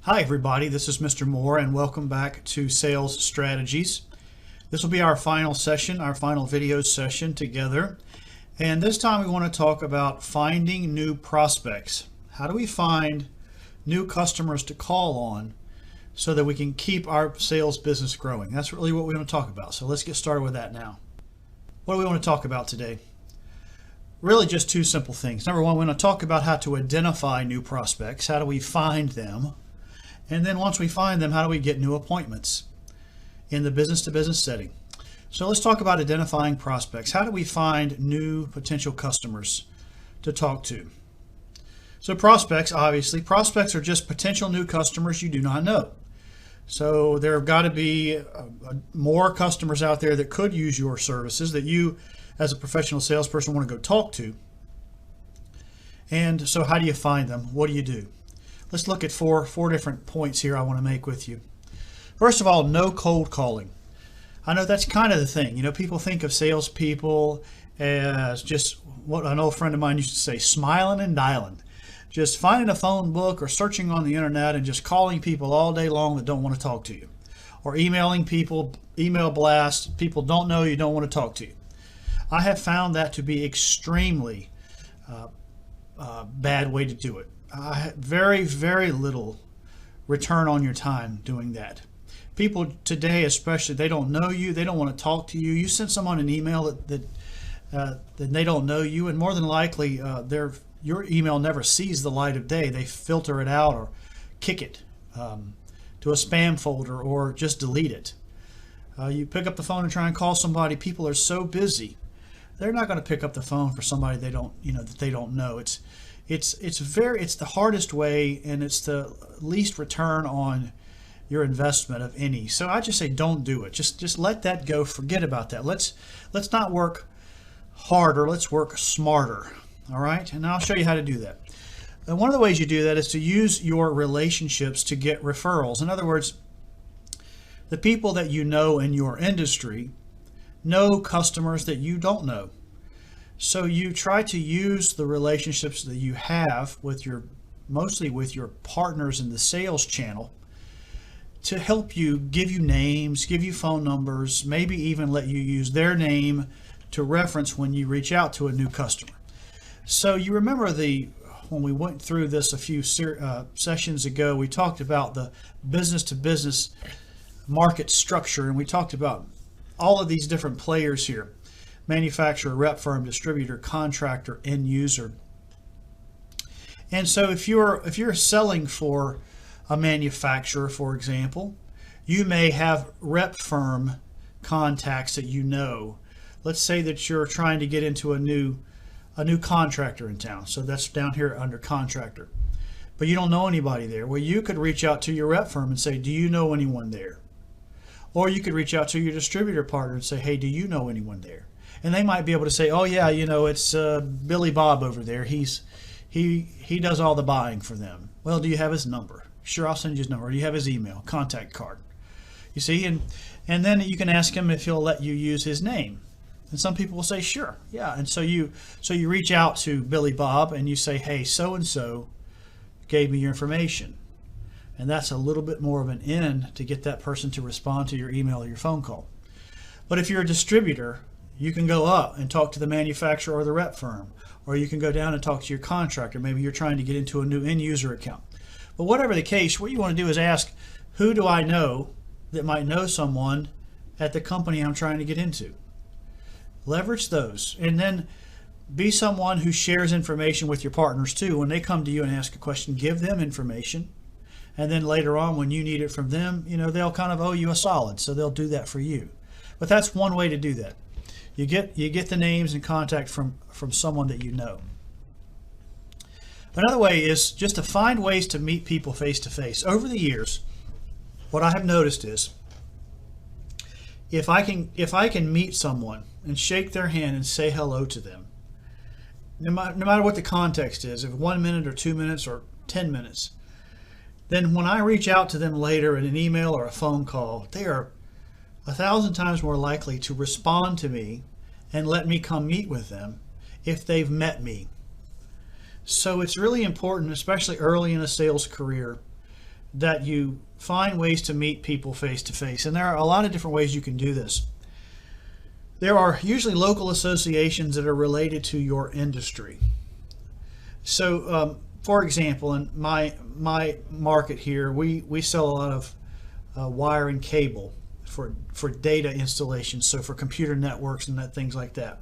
Hi everybody, this is Mr. Moore and welcome back to Sales Strategies. This will be our final session, our final video session together. And this time we want to talk about finding new prospects. How do we find new customers to call on so that we can keep our sales business growing? That's really what we want to talk about. So let's get started with that now. What do we want to talk about today? Really just two simple things. Number one, we want to talk about how to identify new prospects. How do we find them? And then once we find them, how do we get new appointments in the business-to-business setting? So let's talk about identifying prospects. How do we find new potential customers to talk to? So prospects are just potential new customers you do not know. So there have got to be more customers out there that could use your services that you, as a professional salesperson, want to go talk to. And so how do you find them? What do you do? Let's look at four different points here I want to make with you. First of all, no cold calling. I know that's kind of the thing. You know, people think of salespeople as just what an old friend of mine used to say, smiling and dialing. Just finding a phone book or searching on the internet and just calling people all day long that don't want to talk to you. Or emailing people, email blasts, people don't know you, don't want to talk to you. I have found that to be extremely bad way to do it. Very little return on your time doing that. People today, especially, they don't know you. They don't want to talk to you. You send someone an email that they don't know you, and more than likely, your email never sees the light of day. They filter it out or kick it to a spam folder or just delete it. You pick up the phone and try and call somebody. People are so busy, they're not going to pick up the phone for somebody that they don't know. It's the hardest way, and it's the least return on your investment of any. So I just say don't do it. Just let that go. Forget about that. Let's not work harder. Let's work smarter. All right? And I'll show you how to do that. And one of the ways you do that is to use your relationships to get referrals. In other words, the people that you know in your industry know customers that you don't know. So you try to use the relationships that you have mostly with your partners in the sales channel to help you, give you names, give you phone numbers, maybe even let you use their name to reference when you reach out to a new customer. So you remember when we went through this a few sessions ago, we talked about the business-to-business market structure, and we talked about all of these different players here. Manufacturer, rep firm, distributor, contractor, end user. And so if you're selling for a manufacturer, for example, you may have rep firm contacts that you know. Let's say that you're trying to get into a new contractor in town. So that's down here under contractor. But you don't know anybody there. Well, you could reach out to your rep firm and say, do you know anyone there? Or you could reach out to your distributor partner and say, hey, do you know anyone there? And they might be able to say, oh yeah, it's Billy Bob over there. He does all the buying for them. Well, do you have his number? Sure, I'll send you his number. Do you have his email, contact card? You see, and then you can ask him if he'll let you use his name. And some people will say, sure, yeah. And so you reach out to Billy Bob and you say, hey, so and so gave me your information. And that's a little bit more of an in to get that person to respond to your email or your phone call. But if you're a distributor, you can go up and talk to the manufacturer or the rep firm, or you can go down and talk to your contractor. Maybe you're trying to get into a new end user account. But whatever the case, what you want to do is ask, who do I know that might know someone at the company I'm trying to get into? Leverage those, and then be someone who shares information with your partners too. When they come to you and ask a question, give them information. And then later on, when you need it from them, they'll kind of owe you a solid, so they'll do that for you. But that's one way to do that. You get the names and contact from someone that you know. Another way is just to find ways to meet people face to face. Over the years, what I have noticed is if I can meet someone and shake their hand and say hello to them, no matter what the context is, if 1 minute or 2 minutes or 10 minutes, then when I reach out to them later in an email or a phone call, they are 1,000 times more likely to respond to me and let me come meet with them if they've met me. So it's really important, especially early in a sales career, that you find ways to meet people face to face. And there are a lot of different ways you can do this. There are usually local associations that are related to your industry. So, for example, in my market here, we sell a lot of wire and cable for data installation, so for computer networks and things like that.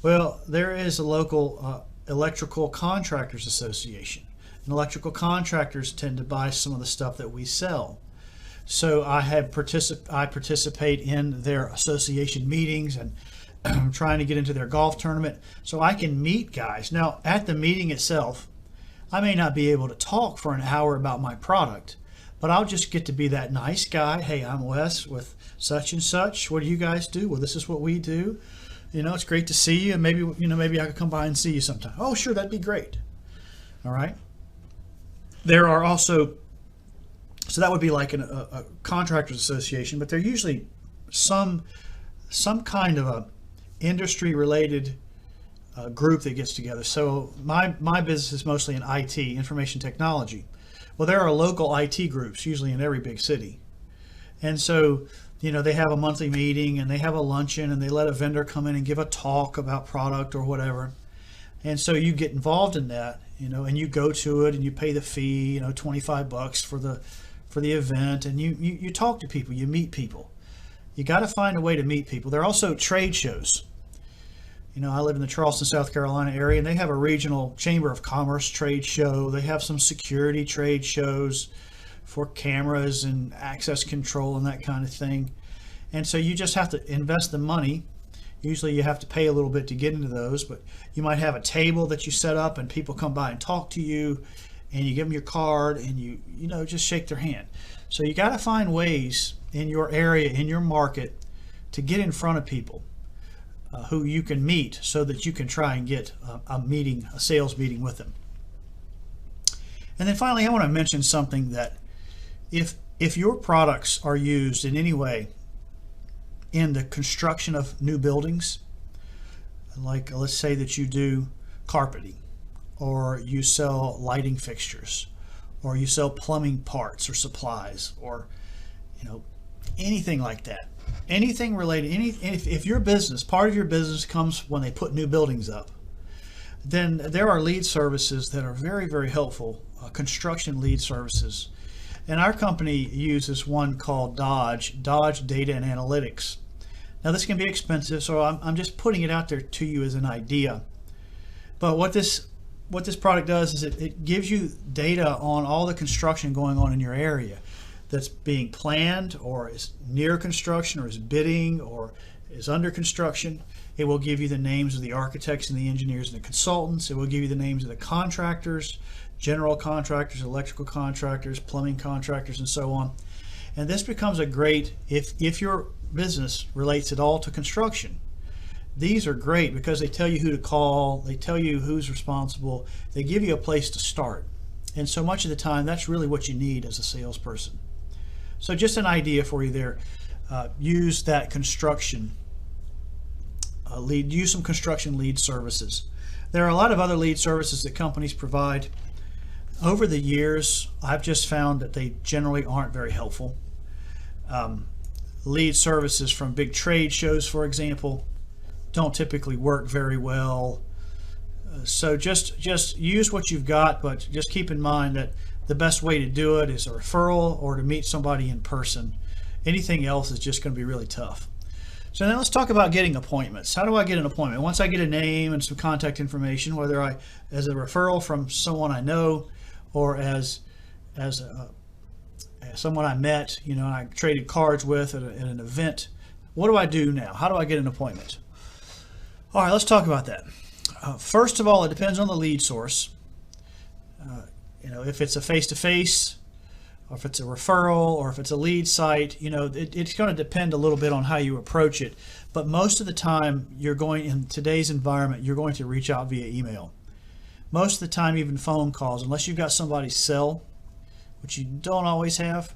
Well, there is a local electrical contractors association, and electrical contractors tend to buy some of the stuff that we sell. So I participate in their association meetings, and I'm trying to get into their golf tournament so I can meet guys. Now, at the meeting itself, I may not be able to talk for an hour about my product, but I'll just get to be that nice guy. Hey, I'm Wes with such and such. What do you guys do? Well, this is what we do. It's great to see you, and maybe I could come by and see you sometime. Oh, sure, that'd be great. All right. There are also, so that would be like a contractors association, but they're usually some kind of a industry-related group that gets together. So my business is mostly in IT, information technology. Well, there are local IT groups, usually in every big city. And so, they have a monthly meeting, and they have a luncheon, and they let a vendor come in and give a talk about product or whatever. And so you get involved in that, and you go to it, and you pay the fee, $25 for the event, and you talk to people, you meet people. You got to find a way to meet people. There are also trade shows. I live in the Charleston, South Carolina area, and they have a regional Chamber of Commerce trade show. They have some security trade shows for cameras and access control and that kind of thing. And so you just have to invest the money. Usually you have to pay a little bit to get into those, but you might have a table that you set up, and people come by and talk to you, and you give them your card, and you just shake their hand. So you got to find ways in your area, in your market, to get in front of people who you can meet, so that you can try and get a sales meeting with them. And then finally, I want to mention something that if your products are used in any way in the construction of new buildings, like let's say that you do carpeting, or you sell lighting fixtures, or you sell plumbing parts or supplies, or anything like that. Anything related, if your business, part of your business comes when they put new buildings up, then there are lead services that are very, very helpful, construction lead services. And our company uses one called Dodge Data and Analytics. Now, this can be expensive, so I'm just putting it out there to you as an idea. But what this product does is it gives you data on all the construction going on in your area that's being planned, or is near construction, or is bidding, or is under construction. It will give you the names of the architects and the engineers and the consultants. It will give you the names of the contractors, general contractors, electrical contractors, plumbing contractors, and so on. And this becomes a great, if your business relates at all to construction, these are great because they tell you who to call, they tell you who's responsible, they give you a place to start. And so much of the time, that's really what you need as a salesperson. So just an idea for you there. Use that construction lead, use some construction lead services. There are a lot of other lead services that companies provide. Over the years, I've just found that they generally aren't very helpful. Lead services from big trade shows, for example, don't typically work very well. So just use what you've got, but just keep in mind that the best way to do it is a referral or to meet somebody in person. Anything else is just going to be really tough. So now let's talk about getting appointments. How do I get an appointment? Once I get a name and some contact information, whether as a referral from someone I know, or as someone I met, I traded cards with at an event. What do I do now? How do I get an appointment? All right, let's talk about that. First of all, it depends on the lead source. If it's a face-to-face, or if it's a referral, or if it's a lead site, it's going to depend a little bit on how you approach it. But most of the time, in today's environment, you're going to reach out via email. Most of the time, even phone calls, unless you've got somebody's cell, which you don't always have,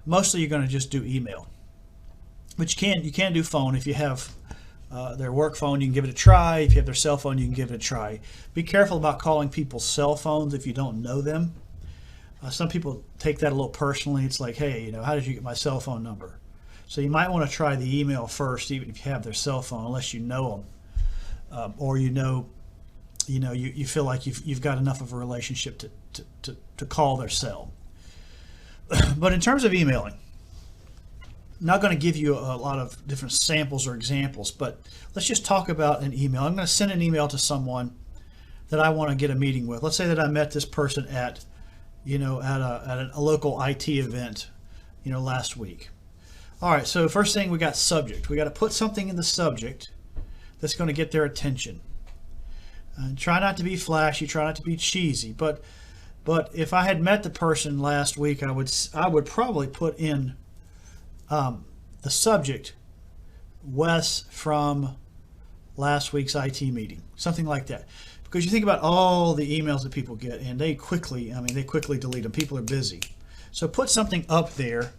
mostly you're going to just do email. But you can do phone. If you have their work phone, you can give it a try. If you have their cell phone, you can give it a try. Be careful about calling people's cell phones if you don't know them. Some people take that a little personally. It's like, hey, how did you get my cell phone number? So you might want to try the email first, even if you have their cell phone, unless you know them, or you feel like you've got enough of a relationship to call their cell. But in terms of emailing, I'm not going to give you a lot of different samples or examples, but let's just talk about an email. I'm going to send an email to someone that I want to get a meeting with. Let's say that I met this person at a local IT event, last week. All right, so first thing, we got subject. We got to put something in the subject that's going to get their attention. Try not to be flashy, try not to be cheesy, but if I had met the person last week, I would probably put in the subject, Wes from last week's IT meeting, something like that. Because you think about all the emails that people get, and they quickly delete them. People are busy. So put something up there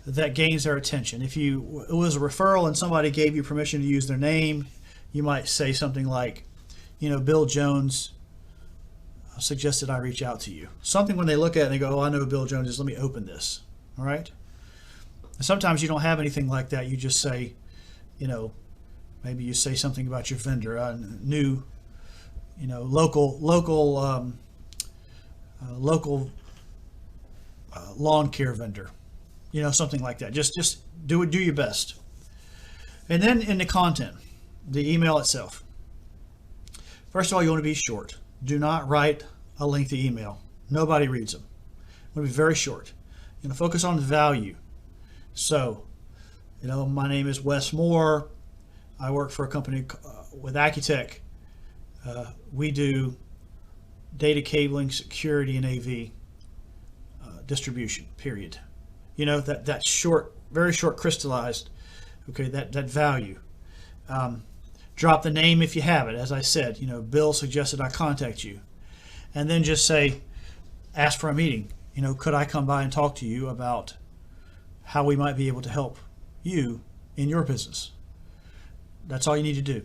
that gains their attention. If it was a referral and somebody gave you permission to use their name, you might say something like, Bill Jones suggested I reach out to you. Something when they look at it and they go, oh, I know who Bill Jones is, let me open this. All right? And sometimes you don't have anything like that. You just say, maybe you say something about your vendor, new, local lawn care vendor, something like that. Just do your best. And then in the content, the email itself. First of all, you want to be short. Do not write a lengthy email. Nobody reads them. You want to be very short. You want to focus on the value. So, my name is Wes Moore. I work for a company with Accutech. We do data cabling, security, and AV distribution, period. That short, very short, crystallized, okay, that value. Drop the name if you have it. As I said, Bill suggested I contact you. And then just say, ask for a meeting. Could I come by and talk to you about how we might be able to help you in your business? That's all you need to do.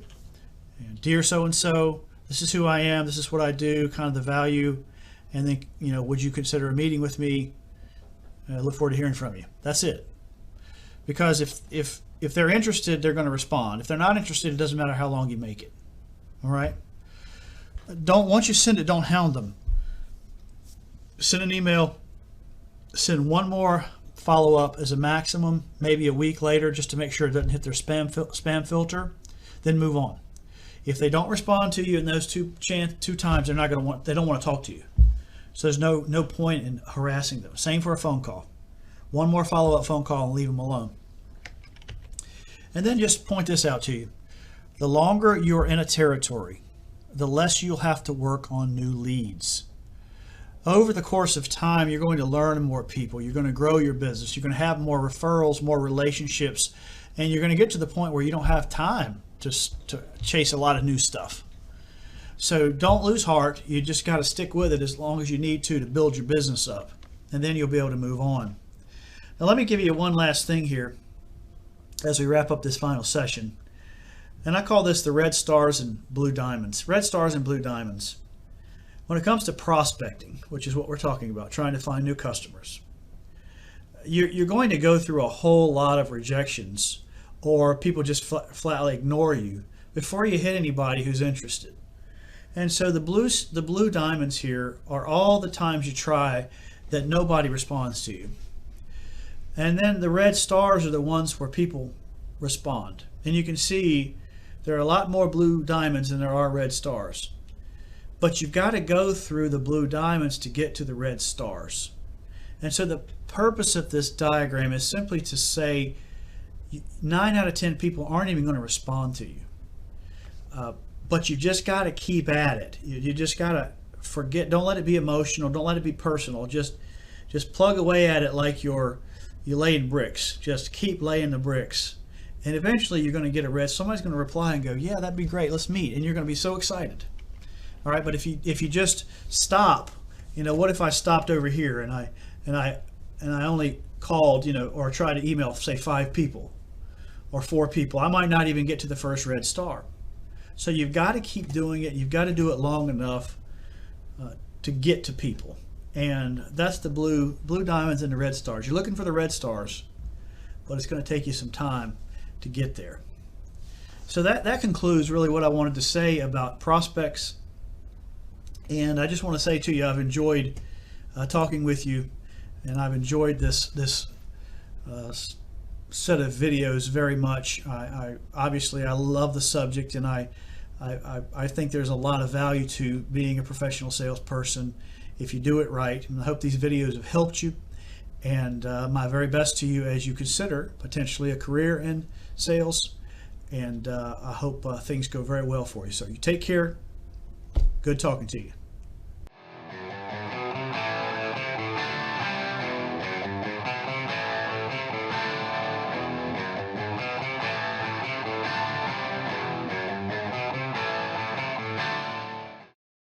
Dear so-and-so, this is who I am, this is what I do, kind of the value, and then, would you consider a meeting with me? I look forward to hearing from you. That's it. Because if they're interested, they're going to respond. If they're not interested, it doesn't matter how long you make it. All right? Once you send it, don't hound them. Send an email, send one more follow-up as a maximum, maybe a week later, just to make sure it doesn't hit their spam filter, then move on. If they don't respond to you in those two times, they don't want to talk to you. So there's no point in harassing them. Same for a phone call. One more follow-up phone call and leave them alone. And then just point this out to you. The longer you're in a territory, the less you'll have to work on new leads. Over the course of time, you're going to learn more people. You're going to grow your business. You're going to have more referrals, more relationships, and you're going to get to the point where you don't have time to chase a lot of new stuff. So don't lose heart. You just got to stick with it as long as you need to build your business up, and then you'll be able to move on. Now let me give you one last thing here as we wrap up this final session. And I call this the red stars and blue diamonds. Red stars and blue diamonds. When it comes to prospecting, which is what we're talking about, trying to find new customers, you're going to go through a whole lot of rejections, or people just flatly ignore you before you hit anybody who's interested. And so the blue diamonds here are all the times you try that nobody responds to you. And then the red stars are the ones where people respond. And you can see there are a lot more blue diamonds than there are red stars. But you've got to go through the blue diamonds to get to the red stars. And so the purpose of this diagram is simply to say 9 out of 10 people aren't even going to respond to you. But you just got to keep at it. You just got to forget. Don't let it be emotional. Don't let it be personal. Just plug away at it like you're laying bricks. Just keep laying the bricks. And eventually you're going to get a red. Somebody's going to reply and go, yeah, that'd be great. Let's meet. And you're going to be so excited. All right, but if you just stop, what if I stopped over here and I only called, or tried to email, say 5 people or 4 people, I might not even get to the first red star. So you've got to keep doing it. You've got to do it long enough to get to people. And that's the blue diamonds and the red stars. You're looking for the red stars, but it's going to take you some time to get there. So that concludes really what I wanted to say about prospects. And I just want to say to you, I've enjoyed talking with you, and I've enjoyed this set of videos very much. I obviously I love the subject, and I think there's a lot of value to being a professional salesperson if you do it right. And I hope these videos have helped you, and my very best to you as you consider potentially a career in sales. And I hope things go very well for you. So you take care. Good talking to you.